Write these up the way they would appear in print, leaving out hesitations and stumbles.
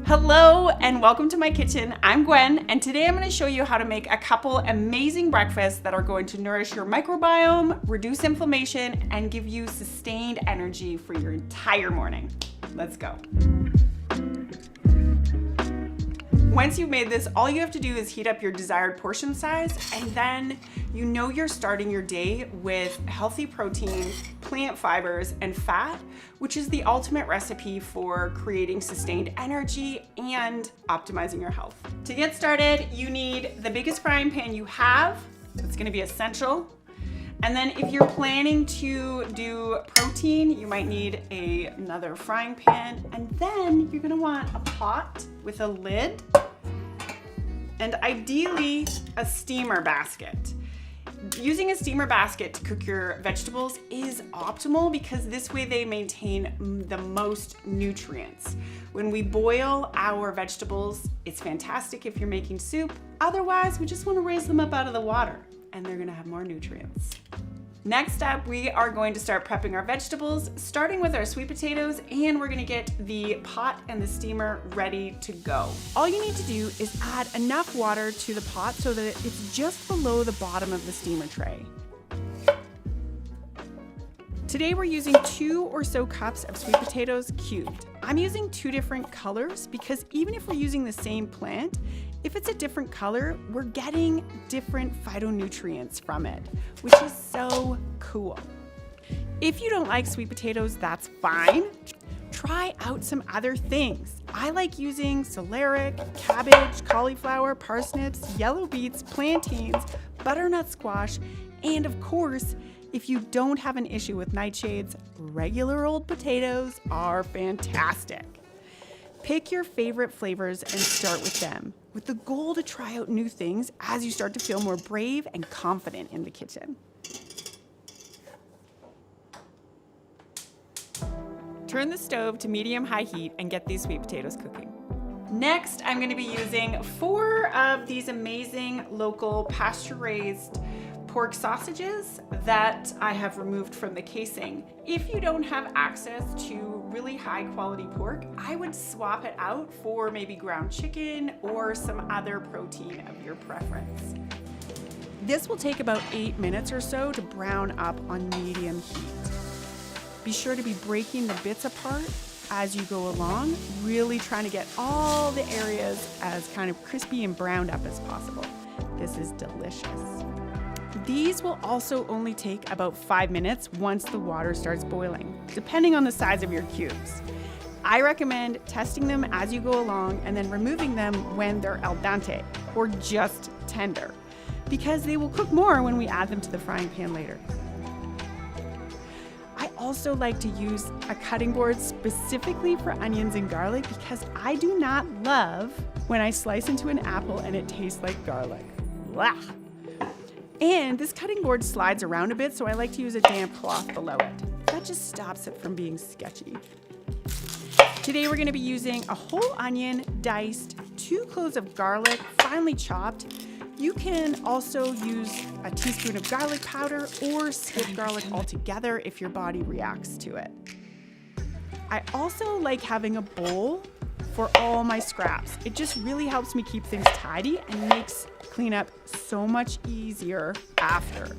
Hello and welcome to my kitchen. I'm Gwen, and today I'm going to show you how to make a couple amazing breakfasts that are going to nourish your microbiome, reduce inflammation, and give you sustained energy for your entire morning. Let's go. Once you've made this, all you have to do is heat up your desired portion size, and then you know you're starting your day with healthy protein, plant fibers, and fat, which is the ultimate recipe for creating sustained energy and optimizing your health. To get started, you need the biggest frying pan you have. That's gonna be essential. And then if you're planning to do protein, you might need another frying pan. And then you're gonna want a pot with a lid and ideally a steamer basket. Using a steamer basket to cook your vegetables is optimal because this way they maintain the most nutrients. When we boil our vegetables, it's fantastic if you're making soup. Otherwise, we just want to raise them up out of the water and they're going to have more nutrients. Next up, we are going to start prepping our vegetables, starting with our sweet potatoes, and we're gonna get the pot and the steamer ready to go. All you need to do is add enough water to the pot so that it's just below the bottom of the steamer tray. Today we're using 2 or so cups of sweet potatoes cubed. I'm using 2 different colors because even if we're using the same plant, if it's a different color, we're getting different phytonutrients from it, which is so cool. If you don't like sweet potatoes, that's fine. Try out some other things. I like using celeriac, cabbage, cauliflower, parsnips, yellow beets, plantains, butternut squash, and of course, if you don't have an issue with nightshades, regular old potatoes are fantastic. Pick your favorite flavors and start with them, with the goal to try out new things as you start to feel more brave and confident in the kitchen. Turn the stove to medium-high heat and get these sweet potatoes cooking. Next, I'm going to be using 4 of these amazing local pasture-raised pork sausages that I have removed from the casing. If you don't have access to really high quality pork, I would swap it out for maybe ground chicken or some other protein of your preference. This will take about 8 minutes or so to brown up on medium heat. Be sure to be breaking the bits apart as you go along, really trying to get all the areas as kind of crispy and browned up as possible. This is delicious. These will also only take about 5 minutes once the water starts boiling, depending on the size of your cubes. I recommend testing them as you go along and then removing them when they're al dente, or just tender, because they will cook more when we add them to the frying pan later. I also like to use a cutting board specifically for onions and garlic because I do not love when I slice into an apple and it tastes like garlic. Blah. And this cutting board slides around a bit, so I like to use a damp cloth below it. That just stops it from being sketchy. Today we're going to be using a whole onion diced, 2 cloves of garlic finely chopped. You can also use a teaspoon of garlic powder or skip garlic altogether if your body reacts to it. I also like having a bowl for all my scraps. It just really helps me keep things tidy and makes cleanup so much easier after.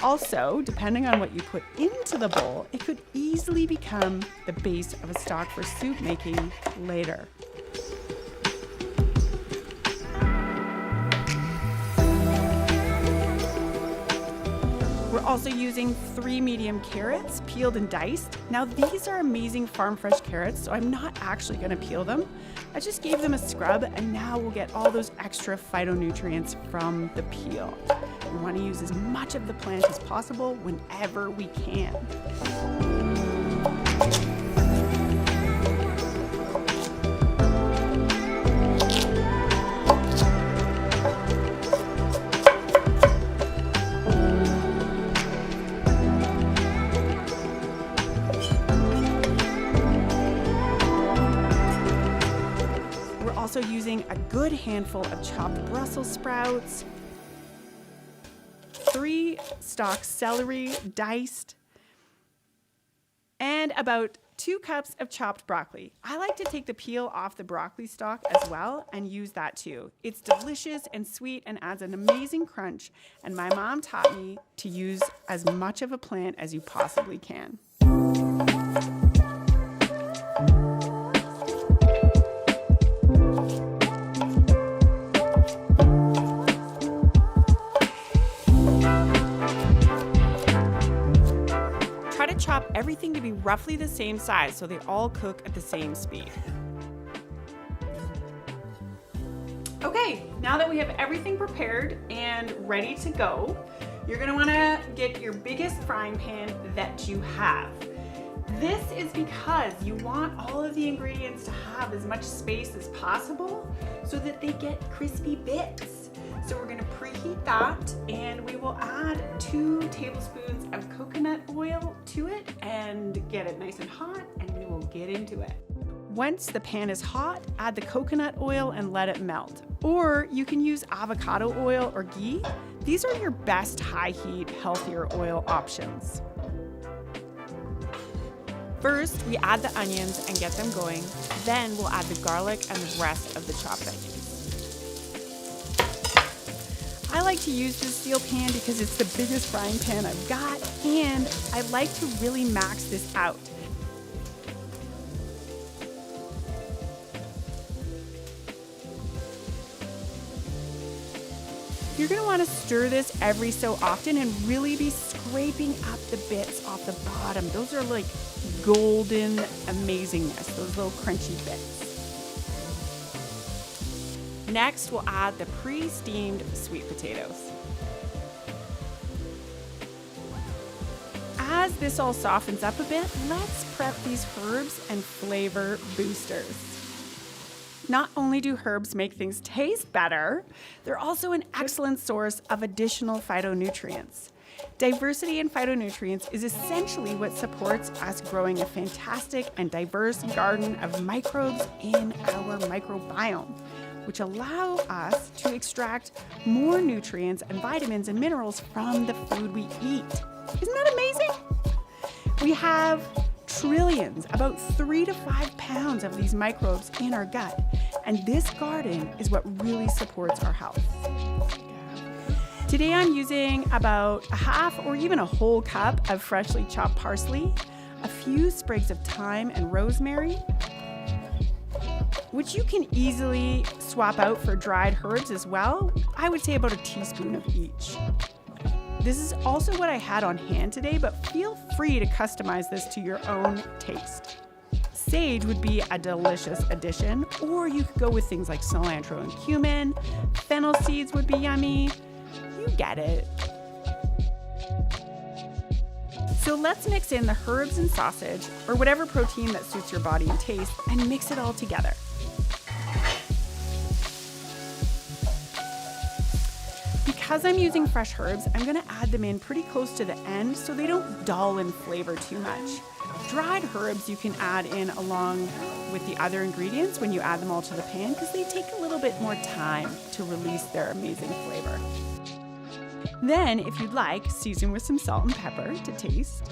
Also, depending on what you put into the bowl, it could easily become the base of a stock for soup making later. We're also using 3 medium carrots, peeled and diced. Now these are amazing farm fresh carrots, so I'm not actually going to peel them. I just gave them a scrub, and now we'll get all those extra phytonutrients from the peel. We want to use as much of the plant as possible whenever we can. Also using a good handful of chopped Brussels sprouts, 3 stalks celery diced, and about 2 cups of chopped broccoli. I like to take the peel off the broccoli stalk as well and use that too. It's delicious and sweet and adds an amazing crunch. And my mom taught me to use as much of a plant as you possibly can. Chop everything to be roughly the same size so they all cook at the same speed. Okay, now that we have everything prepared and ready to go, you're gonna wanna get your biggest frying pan that you have. This is because you want all of the ingredients to have as much space as possible so that they get crispy bits. So we're gonna preheat that and we will add 2 tablespoons of coconut oil to it and get it nice and hot, and we will get into it. Once the pan is hot, add the coconut oil and let it melt. Or you can use avocado oil or ghee. These are your best high heat, healthier oil options. First, we add the onions and get them going. Then we'll add the garlic and the rest of the chopped veggies. I like to use this steel pan because it's the biggest frying pan I've got, and I like to really max this out. You're gonna wanna stir this every so often and really be scraping up the bits off the bottom. Those are like golden amazingness, those little crunchy bits. Next, we'll add the pre-steamed sweet potatoes. As this all softens up a bit, let's prep these herbs and flavor boosters. Not only do herbs make things taste better, they're also an excellent source of additional phytonutrients. Diversity in phytonutrients is essentially what supports us growing a fantastic and diverse garden of microbes in our microbiome, which allow us to extract more nutrients and vitamins and minerals from the food we eat. Isn't that amazing? We have trillions, about 3 to 5 pounds of these microbes in our gut, and this garden is what really supports our health. Today I'm using about a half or even a whole cup of freshly chopped parsley, a few sprigs of thyme and rosemary, which you can easily swap out for dried herbs as well. I would say about a teaspoon of each. This is also what I had on hand today, but feel free to customize this to your own taste. Sage would be a delicious addition, or you could go with things like cilantro and cumin. Fennel seeds would be yummy. You get it. So let's mix in the herbs and sausage, or whatever protein that suits your body and taste, and mix it all together. Because I'm using fresh herbs, I'm gonna add them in pretty close to the end so they don't dull in flavor too much. Dried herbs you can add in along with the other ingredients when you add them all to the pan because they take a little bit more time to release their amazing flavor. Then, if you'd like, season with some salt and pepper to taste.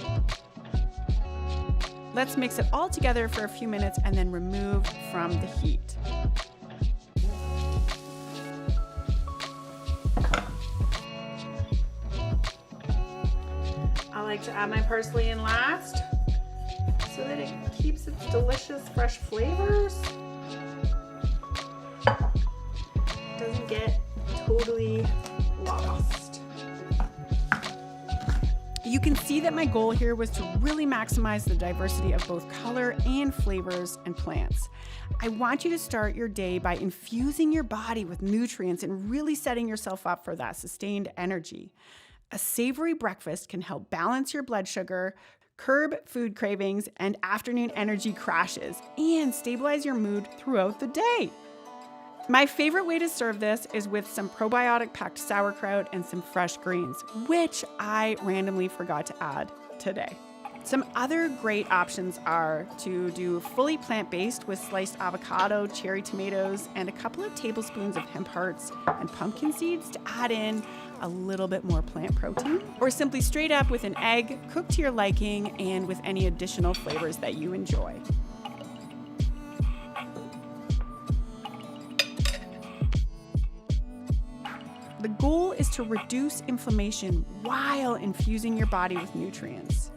Let's mix it all together for a few minutes and then remove from the heat. I like to add my parsley in last so that it keeps its delicious fresh flavors. Doesn't get totally lost. You can see that my goal here was to really maximize the diversity of both color and flavors and plants. I want you to start your day by infusing your body with nutrients and really setting yourself up for that sustained energy. A savory breakfast can help balance your blood sugar, curb food cravings and afternoon energy crashes, and stabilize your mood throughout the day. My favorite way to serve this is with some probiotic-packed sauerkraut and some fresh greens, which I randomly forgot to add today. Some other great options are to do fully plant-based with sliced avocado, cherry tomatoes, and a couple of tablespoons of hemp hearts and pumpkin seeds to add in a little bit more plant protein, or simply straight up with an egg, cooked to your liking and with any additional flavors that you enjoy. The goal is to reduce inflammation while infusing your body with nutrients.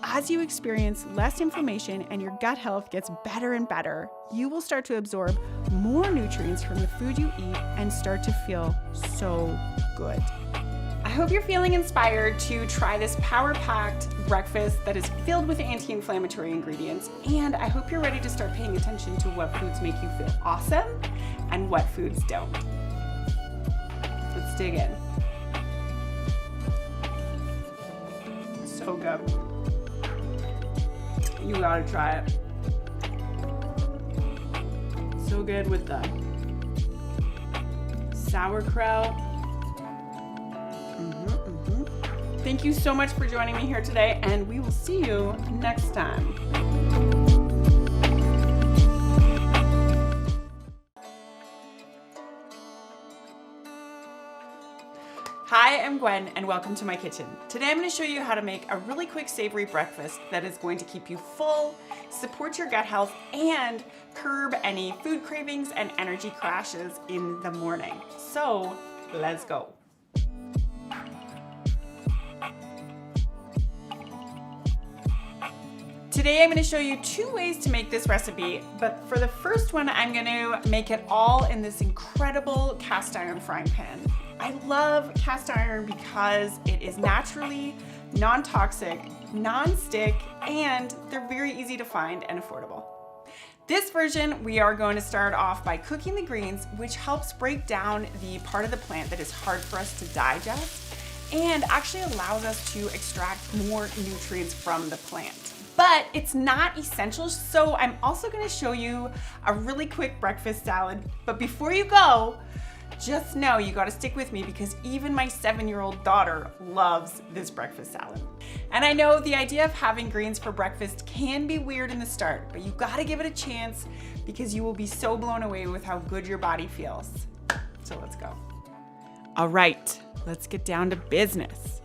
As you experience less inflammation and your gut health gets better and better, you will start to absorb more nutrients from the food you eat and start to feel so good. I hope you're feeling inspired to try this power-packed breakfast that is filled with anti-inflammatory ingredients, and I hope you're ready to start paying attention to what foods make you feel awesome and what foods don't. Let's dig in. So good. You gotta try it. So good with the sauerkraut. Thank you so much for joining me here today, and we will see you next time. Hi, I'm Gwen, and welcome to my kitchen. Today I'm going to show you how to make a really quick savory breakfast that is going to keep you full, support your gut health, and curb any food cravings and energy crashes in the morning. So, let's go. Today I'm going to show you 2 ways to make this recipe, but for the first one I'm going to make it all in this incredible cast iron frying pan. I love cast iron because it is naturally non-toxic, non-stick, and they're very easy to find and affordable. This version, we are going to start off by cooking the greens, which helps break down the part of the plant that is hard for us to digest and actually allows us to extract more nutrients from the plant. But it's not essential, so I'm also going to show you a really quick breakfast salad. But before you go, just know you got to stick with me because even my 7-year-old daughter loves this breakfast salad. And I know the idea of having greens for breakfast can be weird in the start, but you got to give it a chance because you will be so blown away with how good your body feels. So let's go. All right, let's get down to business.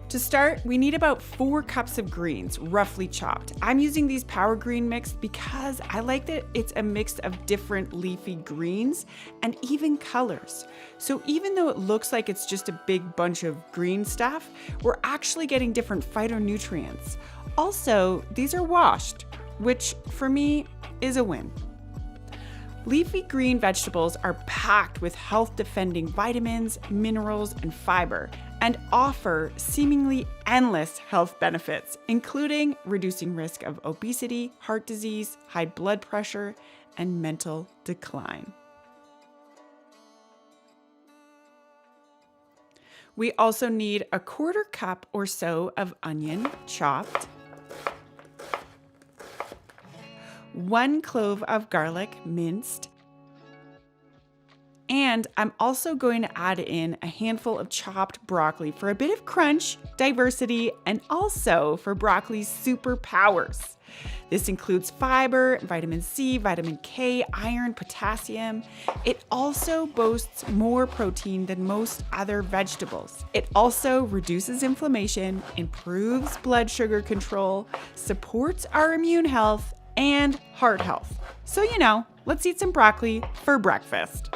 To start, we need about 4 cups of greens, roughly chopped. I'm using these power green mix because I like that it's a mix of different leafy greens and even colors. So even though it looks like it's just a big bunch of green stuff, we're actually getting different phytonutrients. Also, these are washed, which for me is a win. Leafy green vegetables are packed with health-defending vitamins, minerals, and fiber, and offer seemingly endless health benefits, including reducing risk of obesity, heart disease, high blood pressure, and mental decline. We also need a 1/4 cup or so of onion chopped, 1 clove of garlic minced, and I'm also going to add in a handful of chopped broccoli for a bit of crunch, diversity, and also for broccoli's superpowers. This includes fiber, vitamin C, vitamin K, iron, potassium. It also boasts more protein than most other vegetables. It also reduces inflammation, improves blood sugar control, supports our immune health, and heart health. So, let's eat some broccoli for breakfast.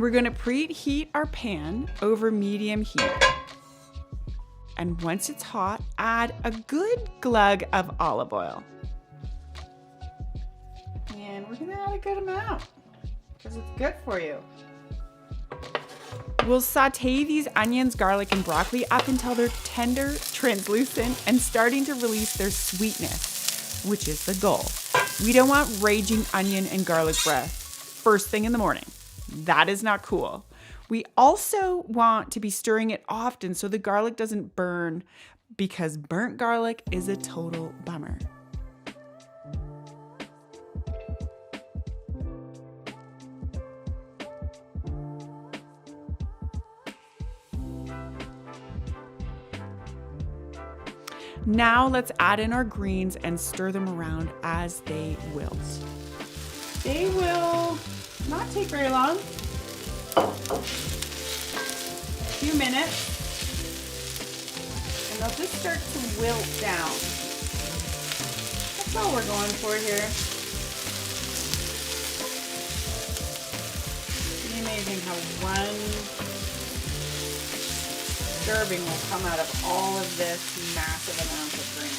We're gonna preheat our pan over medium heat. And once it's hot, add a good glug of olive oil. And we're gonna add a good amount because it's good for you. We'll saute these onions, garlic, and broccoli up until they're tender, translucent, and starting to release their sweetness, which is the goal. We don't want raging onion and garlic breath first thing in the morning. That is not cool. We also want to be stirring it often so the garlic doesn't burn, because burnt garlic is a total bummer. Now let's add in our greens and stir them around as they wilt. They will not take very long. A few minutes. And they'll just start to wilt down. That's all we're going for here. It's amazing how one serving will come out of all of this massive amount of green.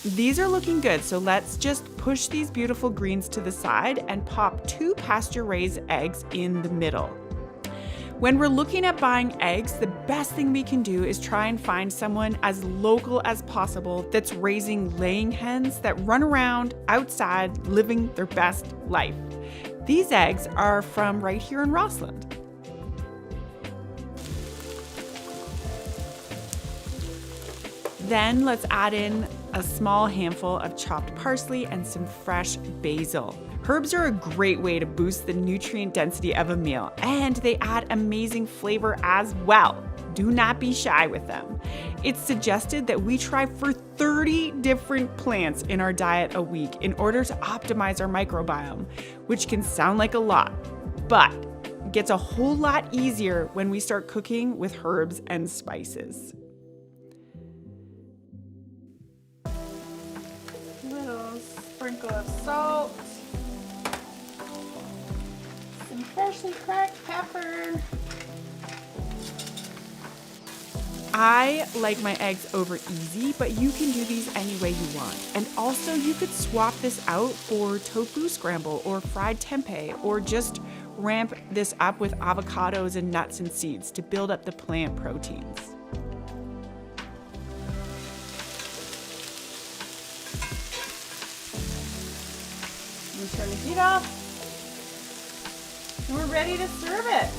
These are looking good, so let's just push these beautiful greens to the side and pop 2 pasture-raised eggs in the middle. When we're looking at buying eggs, the best thing we can do is try and find someone as local as possible that's raising laying hens that run around outside living their best life. These eggs are from right here in Rossland. Then let's add in a small handful of chopped parsley and some fresh basil. Herbs are a great way to boost the nutrient density of a meal, and they add amazing flavor as well. Do not be shy with them. It's suggested that we try for 30 different plants in our diet a week in order to optimize our microbiome, which can sound like a lot, but it gets a whole lot easier when we start cooking with herbs and spices. Little sprinkle of salt. Some freshly cracked pepper. I like my eggs over easy, but you can do these any way you want. And also you could swap this out for tofu scramble or fried tempeh, or just ramp this up with avocados and nuts and seeds to build up the plant proteins. I'm gonna turn the heat off. And we're ready to serve it.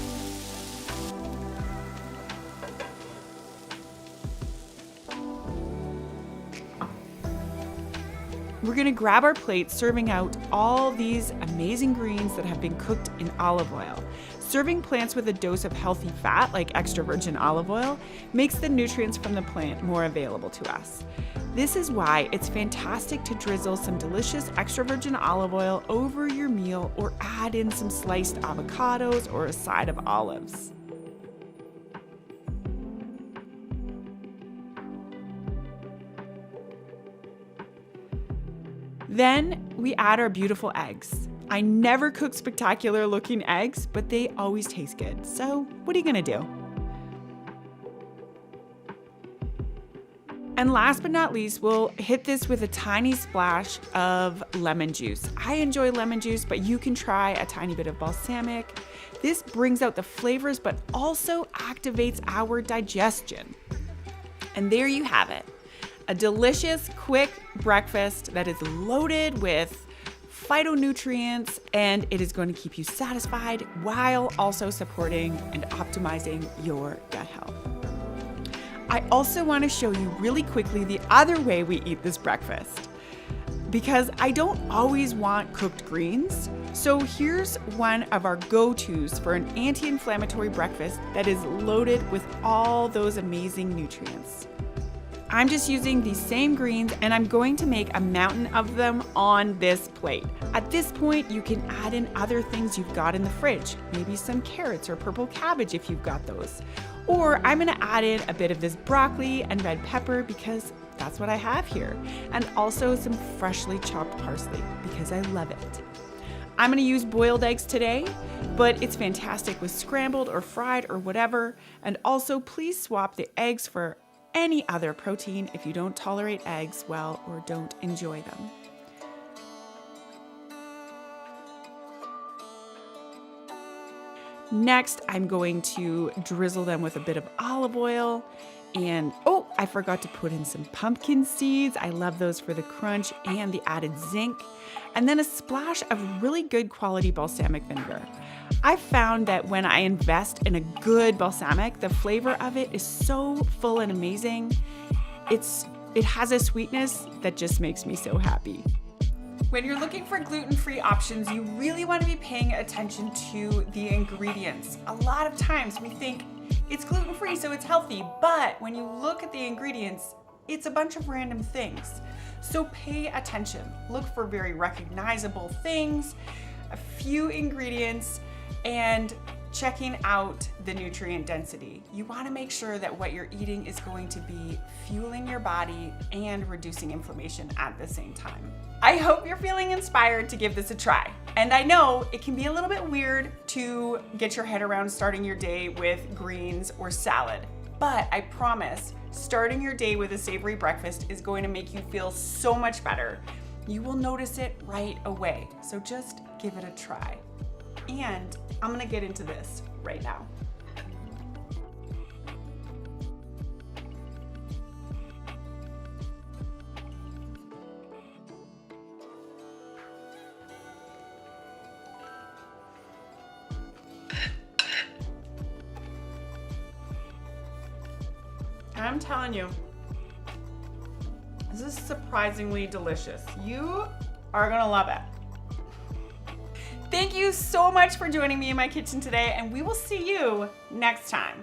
We're gonna grab our plate, serving out all these amazing greens that have been cooked in olive oil. Serving plants with a dose of healthy fat, like extra virgin olive oil, makes the nutrients from the plant more available to us. This is why it's fantastic to drizzle some delicious extra virgin olive oil over your meal, or add in some sliced avocados or a side of olives. Then we add our beautiful eggs. I never cook spectacular looking eggs, but they always taste good. So what are you gonna do? And last but not least, we'll hit this with a tiny splash of lemon juice. I enjoy lemon juice, but you can try a tiny bit of balsamic. This brings out the flavors, but also activates our digestion. And there you have it. A delicious, quick breakfast that is loaded with phytonutrients, and it is going to keep you satisfied while also supporting and optimizing your gut health. I also want to show you really quickly the other way we eat this breakfast, because I don't always want cooked greens. So here's one of our go-tos for an anti-inflammatory breakfast that is loaded with all those amazing nutrients. I'm just using these same greens, and I'm going to make a mountain of them on this plate. At this point, you can add in other things you've got in the fridge, maybe some carrots or purple cabbage if you've got those. Or I'm gonna add in a bit of this broccoli and red pepper because that's what I have here. And also some freshly chopped parsley because I love it. I'm gonna use boiled eggs today, but it's fantastic with scrambled or fried or whatever. And also please swap the eggs for any other protein if you don't tolerate eggs well or don't enjoy them. Next, I'm going to drizzle them with a bit of olive oil. And oh, I forgot to put in some pumpkin seeds. I love those for the crunch and the added zinc. And then a splash of really good quality balsamic vinegar. I found that when I invest in a good balsamic, the flavor of it is so full and amazing. It has a sweetness that just makes me so happy. When you're looking for gluten-free options, you really want to be paying attention to the ingredients. A lot of times we think it's gluten-free, so it's healthy, but when you look at the ingredients, it's a bunch of random things. So pay attention. Look for very recognizable things, a few ingredients, and checking out the nutrient density. You want to make sure that what you're eating is going to be fueling your body and reducing inflammation at the same time. I hope you're feeling inspired to give this a try. And I know it can be a little bit weird to get your head around starting your day with greens or salad, but I promise starting your day with a savory breakfast is going to make you feel so much better. You will notice it right away. So just give it a try. And I'm gonna get into this right now. I'm telling you, this is surprisingly delicious. You are gonna love it. Thank you so much for joining me in my kitchen today, and we will see you next time.